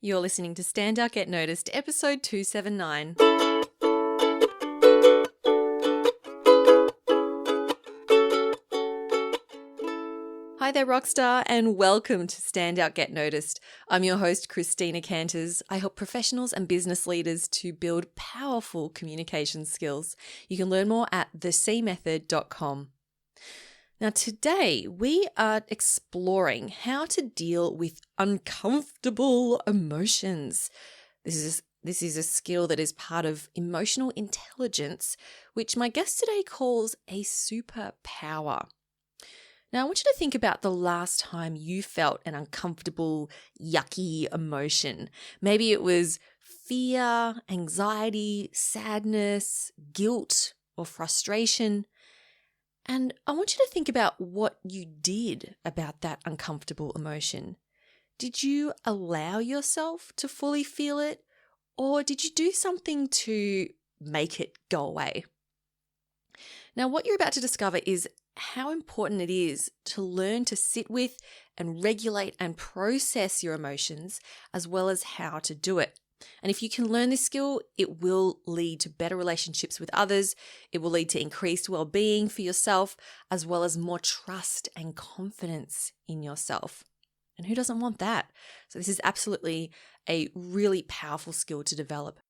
You're listening to Stand Out Get Noticed, episode 279. Hi there, Rockstar, and welcome to Stand Out Get Noticed. I'm your host, Christina Canters. I help professionals and business leaders to build powerful communication skills. You can learn more at thecmethod.com. Now, today we are exploring how to deal with uncomfortable emotions. This is a skill that is part of emotional intelligence, which my guest today calls a superpower. Now, I want you to think about the last time you felt an uncomfortable, yucky emotion. Maybe it was fear, anxiety, sadness, guilt, or frustration. And I want you to think about what you did about that uncomfortable emotion. Did you allow yourself to fully feel it, or did you do something to make it go away? Now, what you're about to discover is how important it is to learn to sit with and regulate and process your emotions, as well as how to do it. And if you can learn this skill, it will lead to better relationships with others. It will lead to increased well-being for yourself, as well as more trust and confidence in yourself. And who doesn't want that? So this is absolutely a really powerful skill to develop.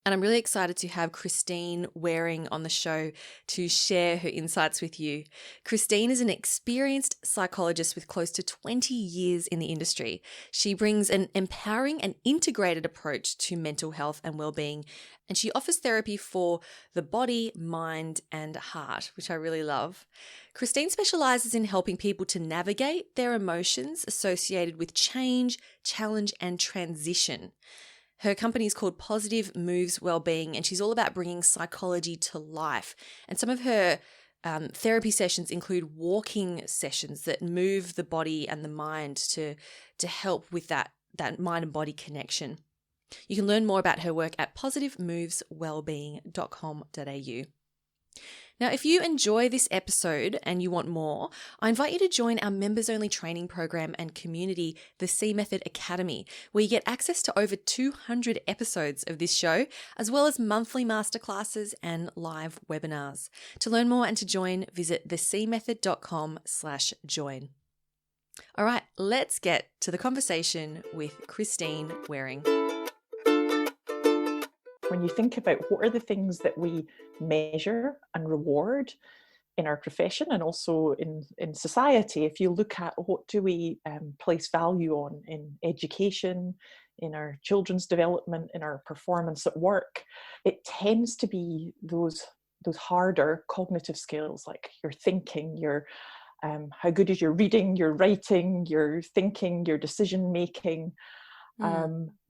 And I'm really excited to have Christine Waring on the show to share her insights with you. Christine is an experienced psychologist with close to 20 years in the industry. She brings an empowering and integrated approach to mental health and well-being, and she offers therapy for the body, mind, and heart, which I really love. Christine specializes in helping people to navigate their emotions associated with change, challenge, and transition. Her company is called Positive Moves Wellbeing, and she's all about bringing psychology to life. And some of her therapy sessions include walking sessions that move the body and the mind to help with that mind and body connection. You can learn more about her work at positivemoveswellbeing.com.au. Now, if you enjoy this episode and you want more, I invite you to join our members-only training program and community, the C Method Academy, where you get access to over 200 episodes of this show, as well as monthly masterclasses and live webinars. To learn more and to join, visit thecmethod.com/join. All right, let's get to the conversation with Christine Waring. When you think about what are the things that we measure and reward in our profession and also in society, if you look at what do we place value on in education, in our children's development, in our performance at work, it tends to be those harder cognitive skills like your thinking, your how good is your reading, your writing, your thinking, your decision making.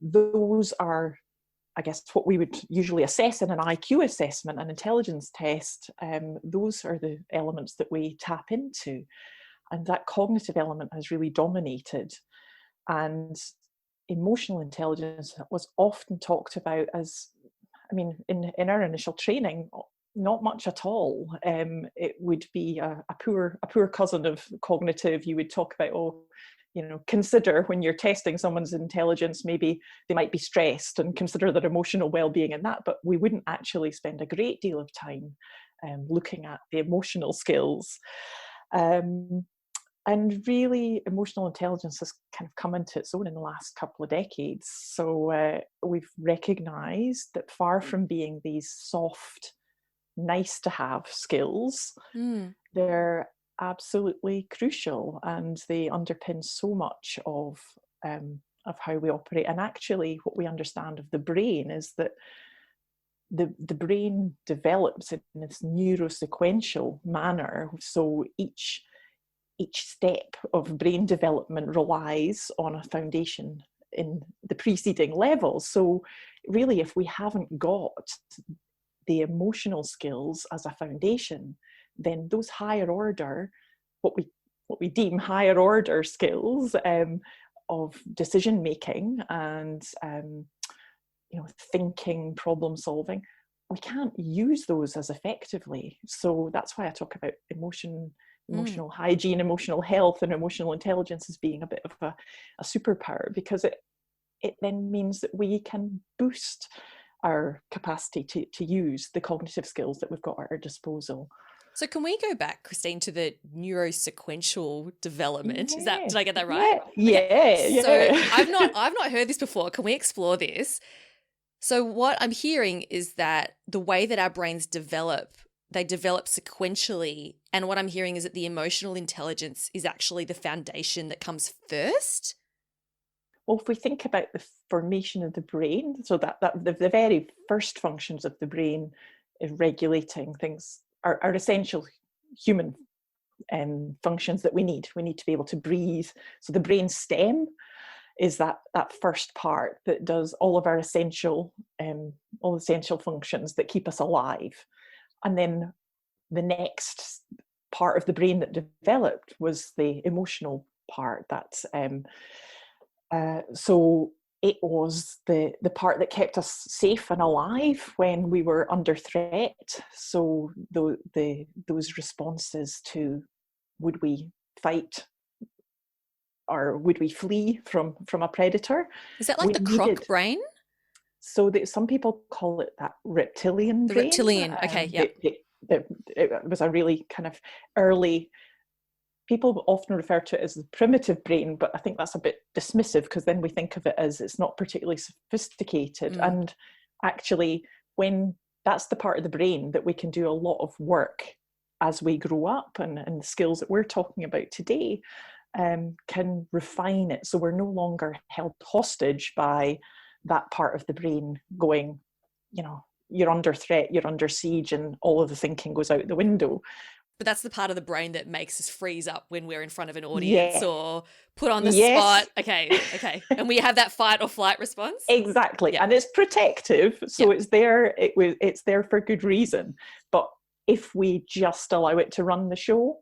Those are, I guess, what we would usually assess in an IQ assessment, an intelligence test. Those are the elements that we tap into. And that cognitive element has really dominated. And emotional intelligence was often talked about as, I mean, in our initial training, not much at all. It would be a poor cousin of cognitive. You would talk about, consider when you're testing someone's intelligence, maybe they might be stressed and consider their emotional well-being in that, but we wouldn't actually spend a great deal of time looking at the emotional skills. And really, emotional intelligence has kind of come into its own in the last couple of decades. So we've recognized that far from being these soft, nice to have skills, they're absolutely crucial, and they underpin so much of how we operate. And actually, what we understand of the brain is that the brain develops in this neurosequential manner. So each step of brain development relies on a foundation in the preceding levels. So really, if we haven't got the emotional skills as a foundation, then those higher order, what we deem higher order skills of decision making and thinking, problem solving, we can't use those as effectively. So that's why I talk about emotional hygiene, emotional health, and emotional intelligence as being a bit of a superpower, because it then means that we can boost our capacity to use the cognitive skills that we've got at our disposal. So can we go back, Christine, to the neurosequential development? Yeah, Did I get that right? yeah, Okay. yeah, So yeah. I've not heard this before. Can we explore this? So what I'm hearing is that the way that our brains develop, they develop sequentially. And what I'm hearing is that the emotional intelligence is actually the foundation that comes first. Well, if we think about the formation of the brain, so that the very first functions of the brain is regulating things are essential human functions that we need. We need to be able to breathe. So the brain stem is that first part that does all of our essential functions that keep us alive. And then the next part of the brain that developed was the emotional part. So it was the part that kept us safe and alive when we were under threat. So those responses to, would we fight or would we flee from a predator? Is that like the croc brain? So that some people call it that reptilian brain. Reptilian, okay, yeah. It was a really kind of early. People often refer to it as the primitive brain, but I think that's a bit dismissive because then we think of it as it's not particularly sophisticated. And actually, when that's the part of the brain that we can do a lot of work as we grow up, and the skills that we're talking about today can refine it. So we're no longer held hostage by that part of the brain going, you're under threat, you're under siege, and all of the thinking goes out the window. But that's the part of the brain that makes us freeze up when we're in front of an audience or put on the spot. Okay. And we have that fight or flight response. Exactly. Yeah. And it's protective. So it's there. It's there for good reason. But if we just allow it to run the show,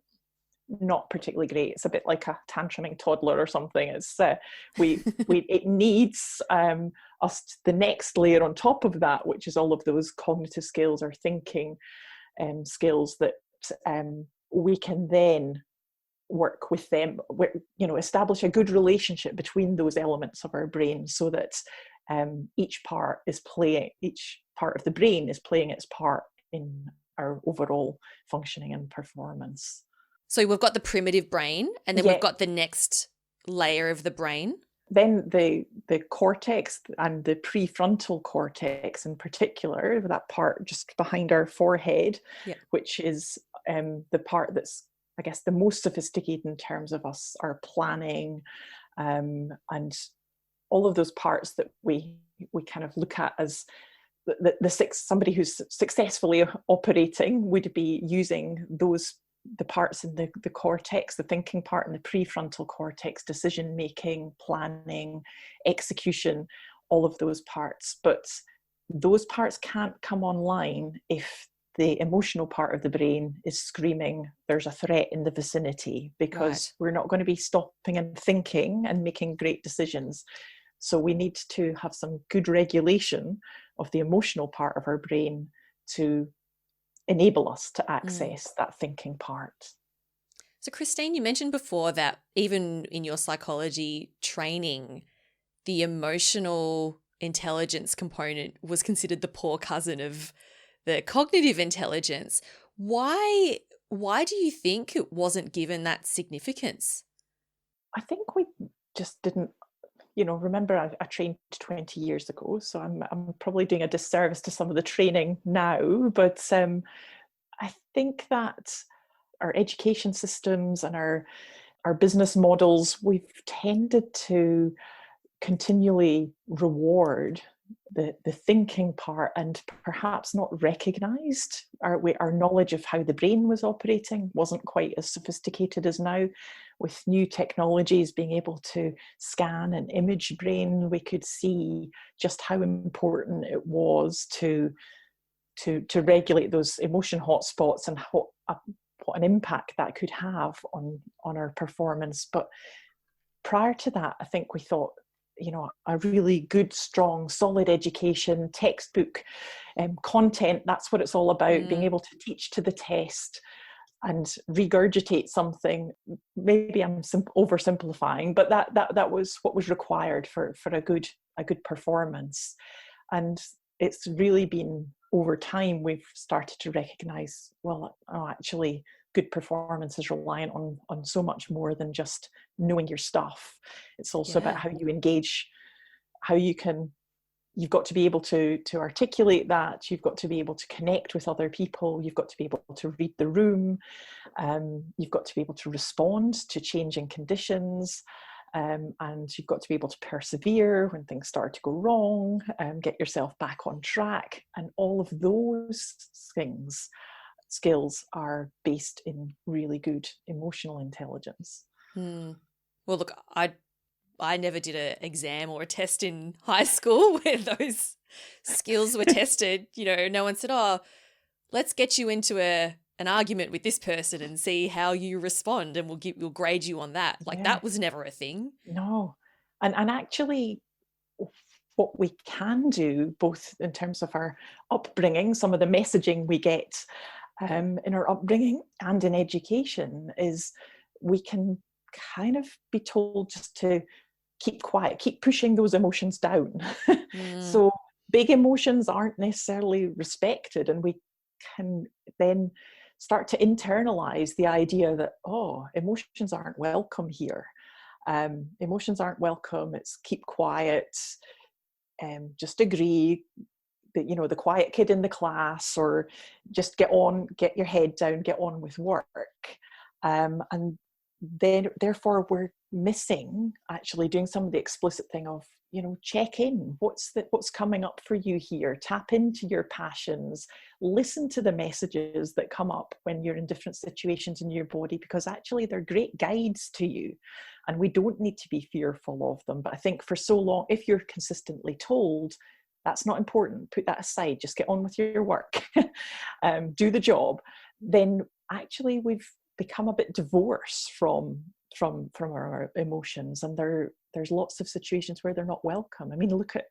not particularly great. It's a bit like a tantruming toddler or something. It's it needs us the next layer on top of that, which is all of those cognitive skills or thinking skills that we can then work with them, establish a good relationship between those elements of our brain, so that each part of the brain is playing its part in our overall functioning and performance. So we've got the primitive brain, and then we've got the next layer of the brain. Then the cortex and the prefrontal cortex in particular, that part just behind our forehead, which is the part that's, I guess, the most sophisticated in terms of our planning, and all of those parts that we kind of look at as somebody who's successfully operating would be using the parts in the cortex, the thinking part, and the prefrontal cortex, decision making, planning, execution, all of those parts. But those parts can't come online if the emotional part of the brain is screaming there's a threat in the vicinity, because we're not going to be stopping and thinking and making great decisions. So we need to have some good regulation of the emotional part of our brain to enable us to access that thinking part. So Christine, you mentioned before that even in your psychology training, the emotional intelligence component was considered the poor cousin of the cognitive intelligence. Why do you think it wasn't given that significance? I think we just didn't, remember I trained 20 years ago, so I'm probably doing a disservice to some of the training now, but I think that our education systems and our business models, we've tended to continually reward the thinking part and perhaps not recognized our knowledge of how the brain was operating wasn't quite as sophisticated as now. With new technologies being able to scan and image brain, we could see just how important it was to regulate those emotion hotspots and what an impact that could have on our performance. But prior to that, I think we thought, a really good, strong, solid education, textbook content, that's what it's all about, being able to teach to the test and regurgitate something. Maybe I'm oversimplifying, but that was what was required for a good a good performance. And it's really been over time we've started to recognize, well, oh, actually good performance is reliant on so much more than just knowing your stuff. It's also about how you engage, how you've got to be able to articulate that, you've got to be able to connect with other people, you've got to be able to read the room, you've got to be able to respond to changing conditions, and you've got to be able to persevere when things start to go wrong, get yourself back on track. And all of those skills are based in really good emotional intelligence. Well, look, I never did an exam or a test in high school where those skills were tested. You know, no one said, oh, let's get you into an argument with this person and see how you respond, and we'll grade you on that. Like, that was never a thing. No. And actually what we can do, both in terms of our upbringing, some of the messaging we get in our upbringing and in education, is we can kind of be told just to keep quiet, keep pushing those emotions down. So big emotions aren't necessarily respected, and we can then start to internalize the idea that, oh, emotions aren't welcome here. Emotions aren't welcome. It's keep quiet, just agree, that, you know, the quiet kid in the class, or just get your head down, get on with work. And then therefore we're missing actually doing some of the explicit thing of, you know, check in. What's coming up for you here? Tap into your passions. Listen to the messages that come up when you're in different situations in your body, because actually they're great guides to you, and we don't need to be fearful of them. But I think for so long, if you're consistently told that's not important, put that aside, just get on with your work, do the job, then actually we've become a bit divorced from our emotions, and there's lots of situations where they're not welcome. I mean, look at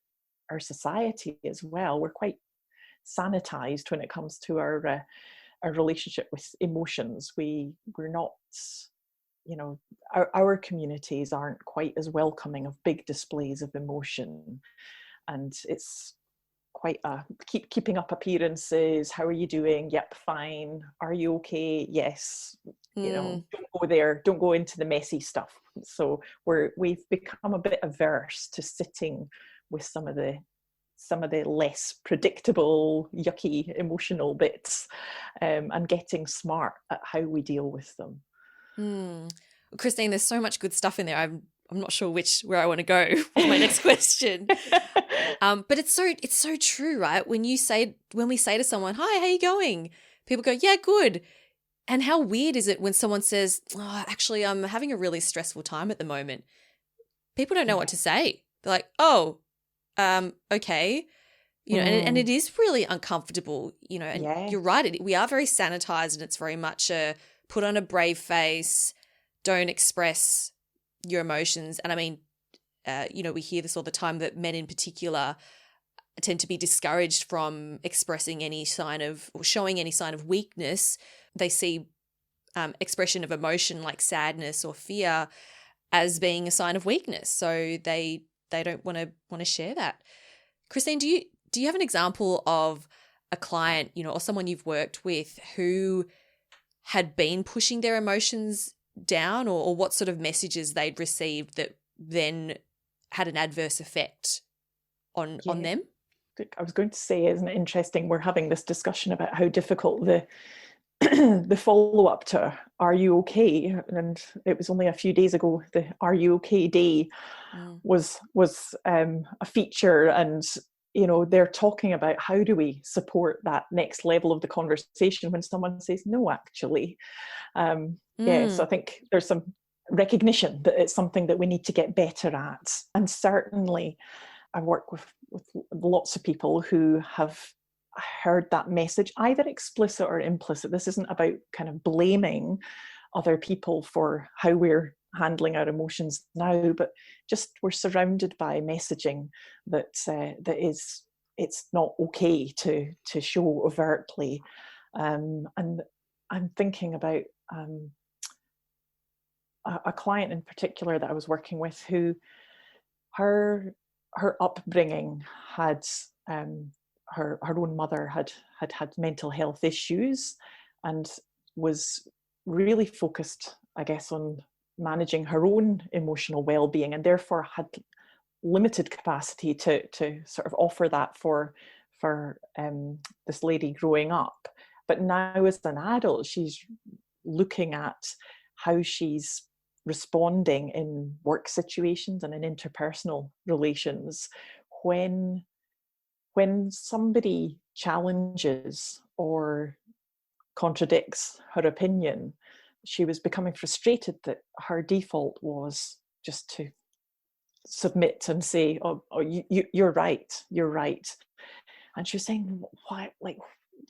our society as well. We're quite sanitized when it comes to our relationship with emotions. We're not, you know, our communities aren't quite as welcoming of big displays of emotion, and it's quite keeping up appearances. How are you doing? Yep, fine. Are you okay? Yes. You know, don't go there, don't go into the messy stuff. So we've become a bit averse to sitting with some of the less predictable, yucky emotional bits, and getting smart at how we deal with them. Christine, there's so much good stuff in there. I'm not sure where I want to go with my next question. But it's so true, right? When we say to someone, "Hi, how you going?" People go, "Yeah, good." And how weird is it when someone says, "Oh, actually, I'm having a really stressful time at the moment." People don't know what to say. They're like, "Oh, okay." You know, and it is really uncomfortable, you know, and you're right. We are very sanitized, and it's very much a put on a brave face, don't express your emotions. And I mean, you know, we hear this all the time, that men in particular tend to be discouraged from expressing any sign of, or showing any sign of weakness. They see expression of emotion like sadness or fear as being a sign of weakness, so they don't want to share that. Christine, do you have an example of a client, you know, or someone you've worked with who had been pushing their emotions down, or what sort of messages they'd received that then had an adverse effect on them? I was going to say, isn't it interesting? We're having this discussion about how difficult the the follow-up to "Are you okay?" And it was only a few days ago the "Are you okay?" day was a feature, and you know, they're talking about how do we support that next level of the conversation when someone says no, actually. So I think there's some recognition that it's something that we need to get better at. And certainly I work with lots of people who have heard that message, either explicit or implicit. This isn't about kind of blaming other people for how we're handling our emotions now, but just we're surrounded by messaging that it's not okay to show overtly. And I'm thinking about a client in particular that I was working with, who her her upbringing had her own mother had mental health issues and was really focused, I guess, on managing her own emotional well-being, and therefore had limited capacity to sort of offer that for this lady growing up. But now as an adult, she's looking at how she's responding in work situations and in interpersonal relations when somebody challenges or contradicts her opinion. She was becoming frustrated that her default was just to submit and say, oh you're right, and she was saying, why, like,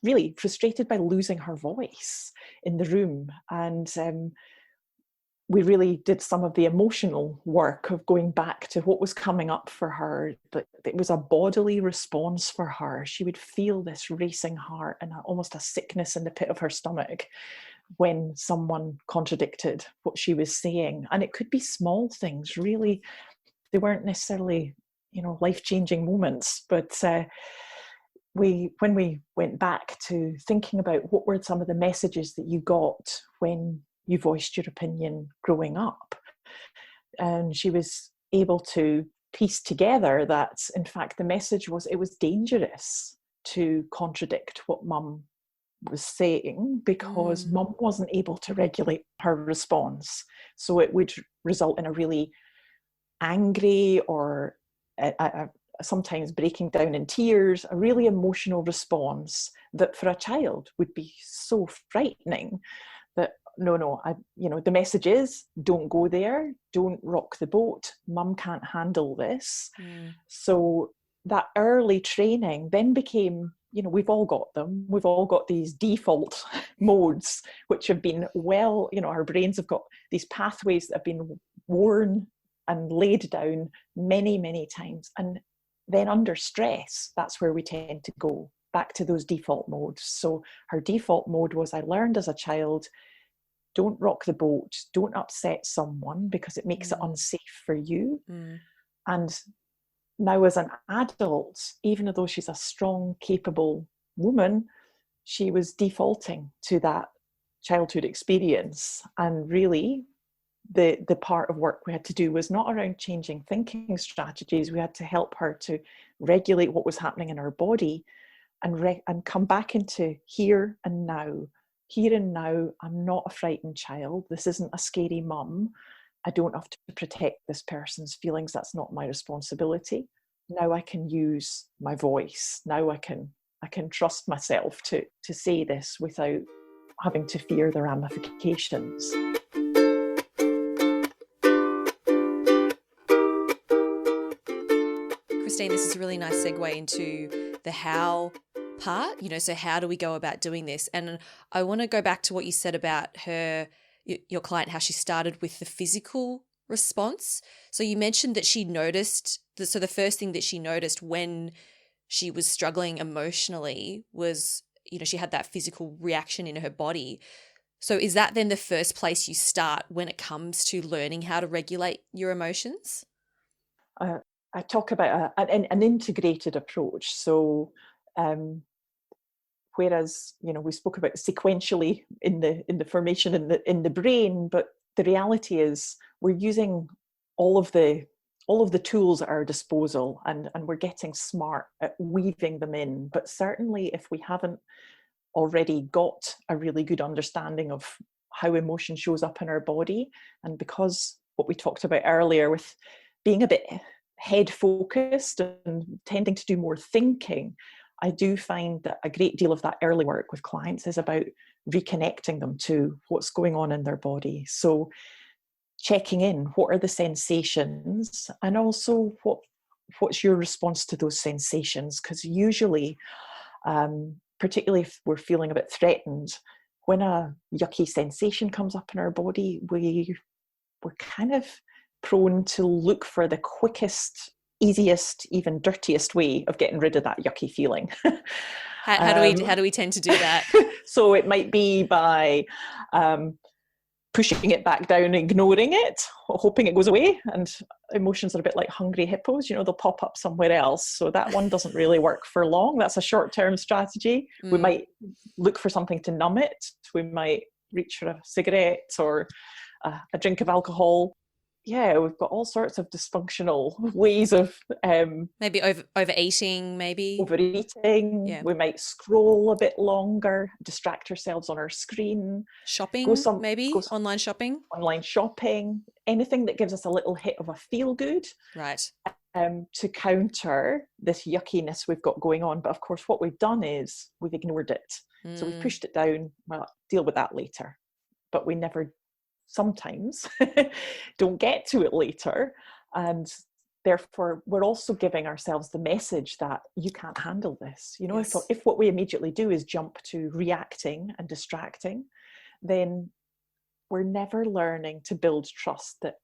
really frustrated by losing her voice in the room. And we really did some of the emotional work of going back to what was coming up for her. That it was a bodily response for her. She would feel this racing heart and almost a sickness in the pit of her stomach when someone contradicted what she was saying. And it could be small things, really. They weren't necessarily, life-changing moments, but when we went back to thinking about what were some of the messages that you got when you voiced your opinion growing up, and she was able to piece together that, in fact, the message was it was dangerous to contradict what mum was saying, because mum wasn't able to regulate her response. So it would result in a really angry or sometimes breaking down in tears, a really emotional response that for a child would be so frightening. That the message is, don't go there, don't rock the boat, mum can't handle this. So that early training then became, we've all got them, we've all got these default modes which have been our brains have got these pathways that have been worn and laid down many, many times. And then under stress, that's where we tend to go back to those default modes. So her default mode was, I learned as a child, don't rock the boat, don't upset someone because it makes it unsafe for you. And now as an adult, even though she's a strong, capable woman, she was defaulting to that childhood experience. And really, the part of work we had to do was not around changing thinking strategies. We had to help her to regulate what was happening in her body and come back into here and now. Here and now, I'm not a frightened child. This isn't a scary mum. I don't have to protect this person's feelings. That's not my responsibility. Now I can use my voice. Now I can trust myself to say this without having to fear the ramifications. Christine, this is a really nice segue into the how part, so how do we go about doing this? And I want to go back to what you said about your client, how she started with the physical response. So you mentioned that she noticed, so the first thing that she noticed when she was struggling emotionally was, she had that physical reaction in her body. So is that then the first place you start when it comes to learning how to regulate your emotions? I talk about an integrated approach. So whereas we spoke about sequentially in the formation in the brain, but the reality is we're using all of the tools at our disposal, and we're getting smart at weaving them in. But certainly if we haven't already got a really good understanding of how emotion shows up in our body, and because what we talked about earlier with being a bit head focused and tending to do more thinking, I do find that a great deal of that early work with clients is about reconnecting them to what's going on in their body. So checking in, what are the sensations, and also what's your response to those sensations? Because usually, particularly if we're feeling a bit threatened, when a yucky sensation comes up in our body, we're kind of prone to look for the quickest, easiest, even dirtiest way of getting rid of that yucky feeling. How do we tend to do that? So it might be by pushing it back down, ignoring it, hoping it goes away. And emotions are a bit like hungry hippos, they'll pop up somewhere else. So that one doesn't really work for long. That's a short-term strategy. We might look for something to numb it. We might reach for a cigarette or a drink of alcohol. Yeah, we've got all sorts of dysfunctional ways of maybe overeating, overeating. Yeah. We might scroll a bit longer, distract ourselves on our screen. Shopping, online shopping. Online shopping, anything that gives us a little hit of a feel good. Right. To counter this yuckiness we've got going on. But of course, what we've done is we've ignored it. So we've pushed it down. Well, deal with that later. But we never sometimes don't get to it later, and therefore we're also giving ourselves the message that you can't handle this. Yes. If what we immediately do is jump to reacting and distracting, then we're never learning to build trust that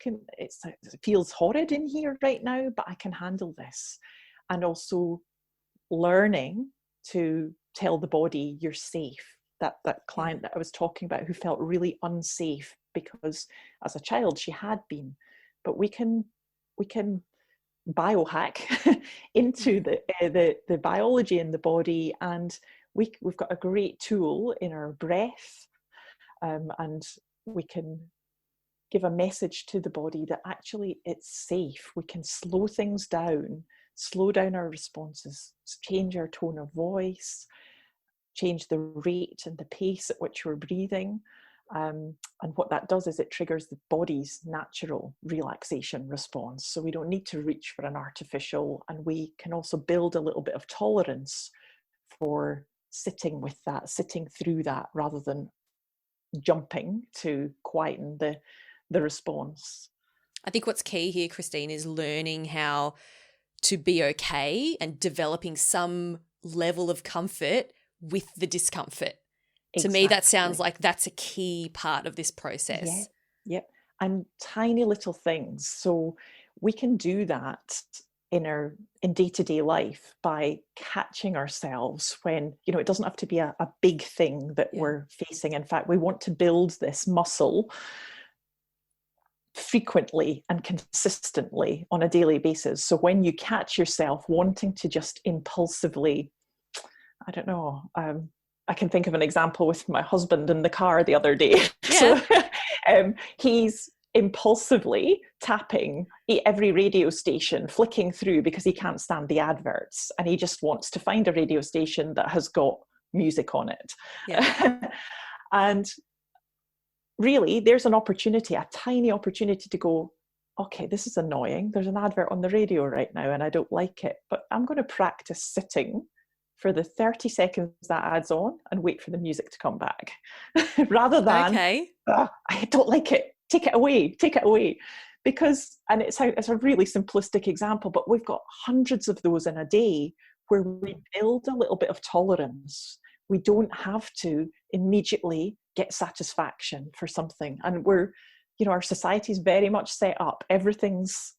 it feels horrid in here right now, but I can handle this. And also learning to tell the body you're safe. That client that I was talking about who felt really unsafe because as a child she had been, but we can biohack into the biology in the body, and we've got a great tool in our breath, and we can give a message to the body that actually it's safe. We can slow things down, slow down our responses, change our tone of voice, change the rate and the pace at which we're breathing. And what that does is it triggers the body's natural relaxation response. So we don't need to reach for an artificial, and we can also build a little bit of tolerance for sitting with that, sitting through that, rather than jumping to quieten the response. I think what's key here, Christine, is learning how to be okay and developing some level of comfort with the discomfort. Exactly. To me, that sounds like that's a key part of this process. Yeah. Yep. And tiny little things. So we can do that in day-to-day life by catching ourselves when, it doesn't have to be a big thing that we're facing. In fact, we want to build this muscle frequently and consistently on a daily basis. So when you catch yourself wanting to just impulsively, I don't know, I can think of an example with my husband in the car the other day. Yeah. So he's impulsively tapping every radio station, flicking through because he can't stand the adverts, and he just wants to find a radio station that has got music on it. Yeah. And really, there's an opportunity, a tiny opportunity to go, okay, this is annoying. There's an advert on the radio right now and I don't like it, but I'm going to practice sitting for the 30 seconds that ad's on and wait for the music to come back rather than, I don't like it. Take it away. Because, and it's a really simplistic example, but we've got hundreds of those in a day where we build a little bit of tolerance. We don't have to immediately get satisfaction for something. And our society is very much set up. Everything's,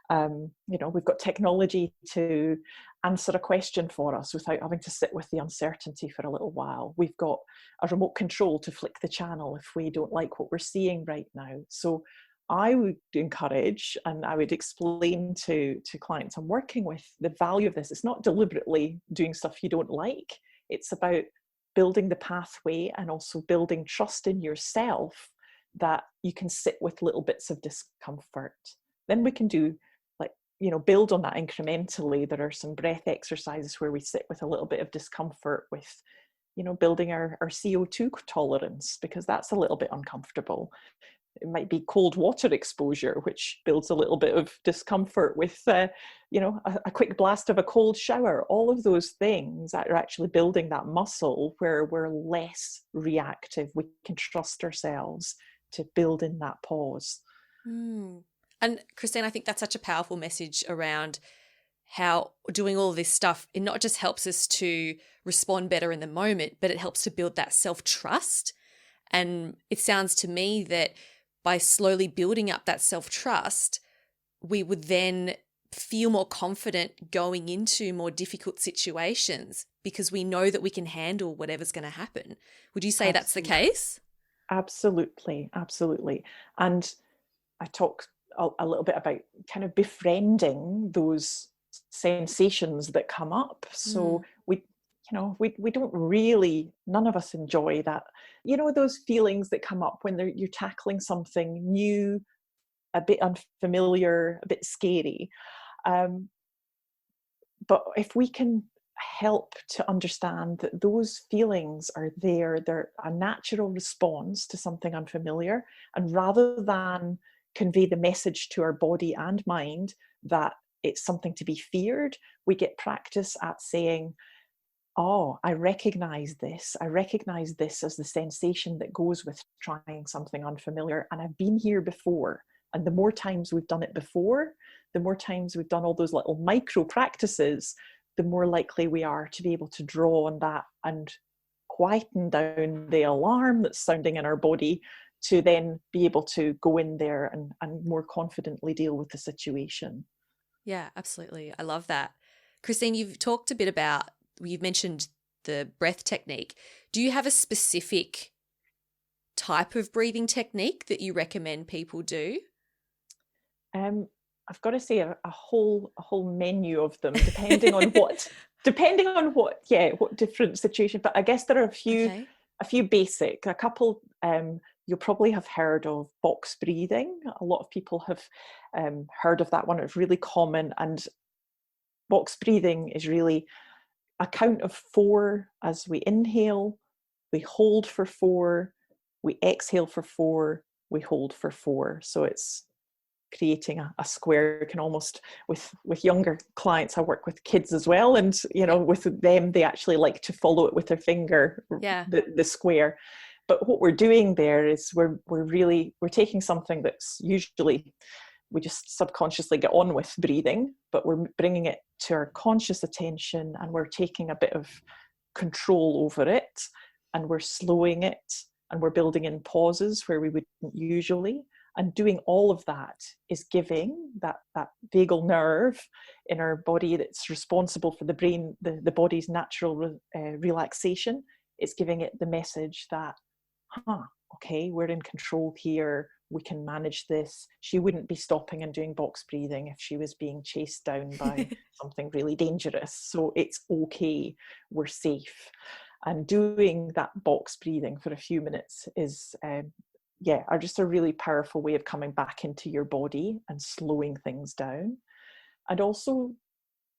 we've got technology to answer a question for us without having to sit with the uncertainty for a little while. We've got a remote control to flick the channel if we don't like what we're seeing right now. So I would encourage, and I would explain to clients I'm working with, the value of this. It's not deliberately doing stuff you don't like. It's about building the pathway and also building trust in yourself that you can sit with little bits of discomfort. Then we can do, build on that incrementally. There are some breath exercises where we sit with a little bit of discomfort with, building our CO2 tolerance, because that's a little bit uncomfortable. It might be cold water exposure, which builds a little bit of discomfort with, a quick blast of a cold shower. All of those things that are actually building that muscle where we're less reactive. We can trust ourselves to build in that pause. And Christine, I think that's such a powerful message around how doing all this stuff, it not just helps us to respond better in the moment, but it helps to build that self-trust. And it sounds to me that by slowly building up that self-trust, we would then feel more confident going into more difficult situations because we know that we can handle whatever's going to happen. Would you say Absolutely. That's the case? Absolutely, absolutely. And I talk a little bit about kind of befriending those sensations that come up. So Mm. we don't really, none of us enjoy that. Those feelings that come up when you're tackling something new, a bit unfamiliar, a bit scary. Um, but if we can help to understand that those feelings are there, they're a natural response to something unfamiliar, and rather than convey the message to our body and mind that it's something to be feared, we get practice at saying, oh, I recognize this. I recognize this as the sensation that goes with trying something unfamiliar. And I've been here before. And the more times we've done it before, the more times we've done all those little micro practices, the more likely we are to be able to draw on that and quieten down the alarm that's sounding in our body to then be able to go in there and more confidently deal with the situation. Yeah, absolutely. I love that. Christine, you've mentioned the breath technique. Do you have a specific type of breathing technique that you recommend people do? Um, I've got to say a whole menu of them, depending on what different situation. But I guess there are Okay. a few basic, a couple. You'll probably have heard of box breathing. A lot of people have heard of that one. It's really common, and box breathing is really a count of 4 as we inhale, we hold for 4, we exhale for 4, we hold for 4. So it's creating a square. You can almost, with younger clients, I work with kids as well, and Yeah. with them they actually like to follow it with their finger, Yeah. the square. But what we're doing there is we're taking something that's usually we just subconsciously get on with breathing, but we're bringing it to our conscious attention, and we're taking a bit of control over it, and we're slowing it, and we're building in pauses where we wouldn't usually. And doing all of that is giving that vagal nerve in our body that's responsible for the brain, the body's natural relaxation. It's giving it the message that, okay, we're in control here, we can manage this. She wouldn't be stopping and doing box breathing if she was being chased down by something really dangerous. So it's okay, we're safe. And doing that box breathing for a few minutes is are just a really powerful way of coming back into your body and slowing things down. And also,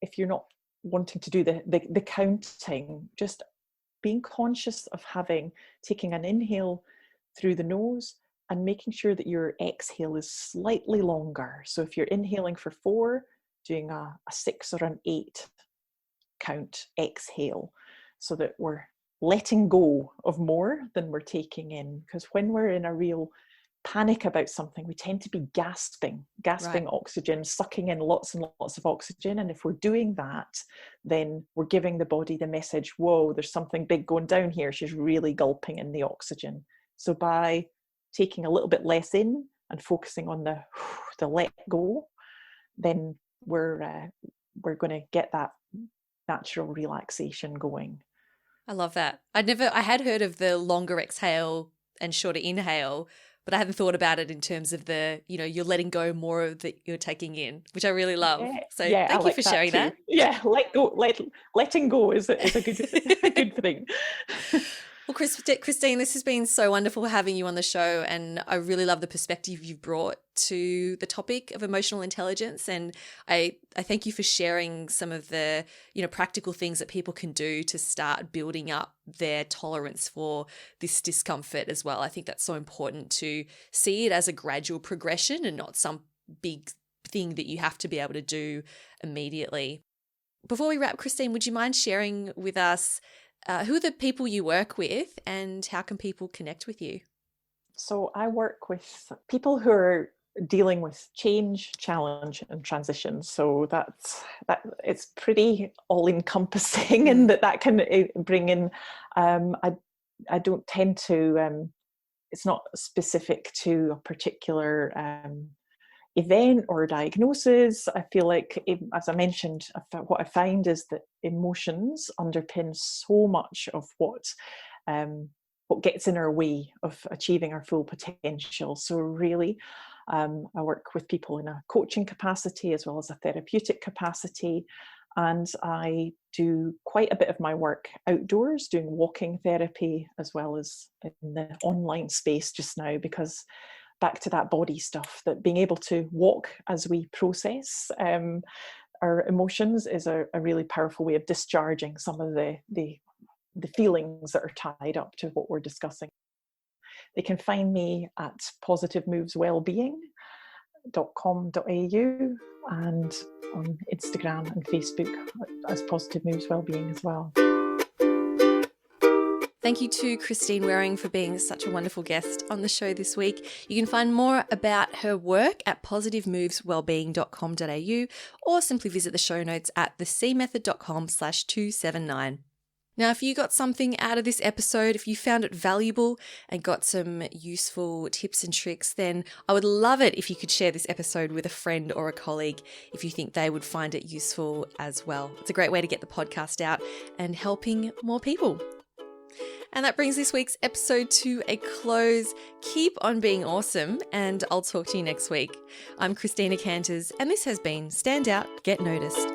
if you're not wanting to do the counting, just being conscious of taking an inhale through the nose and making sure that your exhale is slightly longer. So if you're inhaling for 4, doing a 6 or an 8 count exhale, so that we're letting go of more than we're taking in. Because when we're in a real panic about something, we tend to be gasping Right. oxygen, sucking in lots and lots of oxygen. And if we're doing that, then we're giving the body the message, whoa, there's something big going down here. She's really gulping in the oxygen. So by taking a little bit less in and focusing on the let go, then we're going to get that natural relaxation going. I love that. I had heard of the longer exhale and shorter inhale, but I hadn't thought about it in terms of you're letting go more of that you're taking in, which I really love. Yeah, So yeah, I thank you like for that sharing too. that. Yeah, letting go is a good a good thing. Well, Christine, this has been so wonderful having you on the show, and I really love the perspective you've brought to the topic of emotional intelligence. And I thank you for sharing some of the practical things that people can do to start building up their tolerance for this discomfort as well. I think that's so important to see it as a gradual progression and not some big thing that you have to be able to do immediately. Before we wrap, Christine, would you mind sharing with us who are the people you work with and how can people connect with you? So I work with people who are dealing with change, challenge, and transition. So that it's pretty all encompassing, and Mm. that can bring in. I don't tend to. It's not specific to a particular event or diagnosis. I feel like, as I mentioned, what I find is that emotions underpin so much of what what gets in our way of achieving our full potential. So really, I work with people in a coaching capacity as well as a therapeutic capacity. And I do quite a bit of my work outdoors, doing walking therapy, as well as in the online space just now, because back to that body stuff, that being able to walk as we process our emotions is a really powerful way of discharging some of the feelings that are tied up to what we're discussing. They can find me at positivemoveswellbeing.com.au and on Instagram and Facebook as Positive Moves Wellbeing as well. Thank you to Christine Waring for being such a wonderful guest on the show this week. You can find more about her work at positivemoveswellbeing.com.au or simply visit the show notes at thecmethod.com/279. Now, if you got something out of this episode, if you found it valuable and got some useful tips and tricks, then I would love it if you could share this episode with a friend or a colleague if you think they would find it useful as well. It's a great way to get the podcast out and helping more people. And that brings this week's episode to a close. Keep on being awesome, and I'll talk to you next week. I'm Christina Canters, and this has been Stand Out, Get Noticed.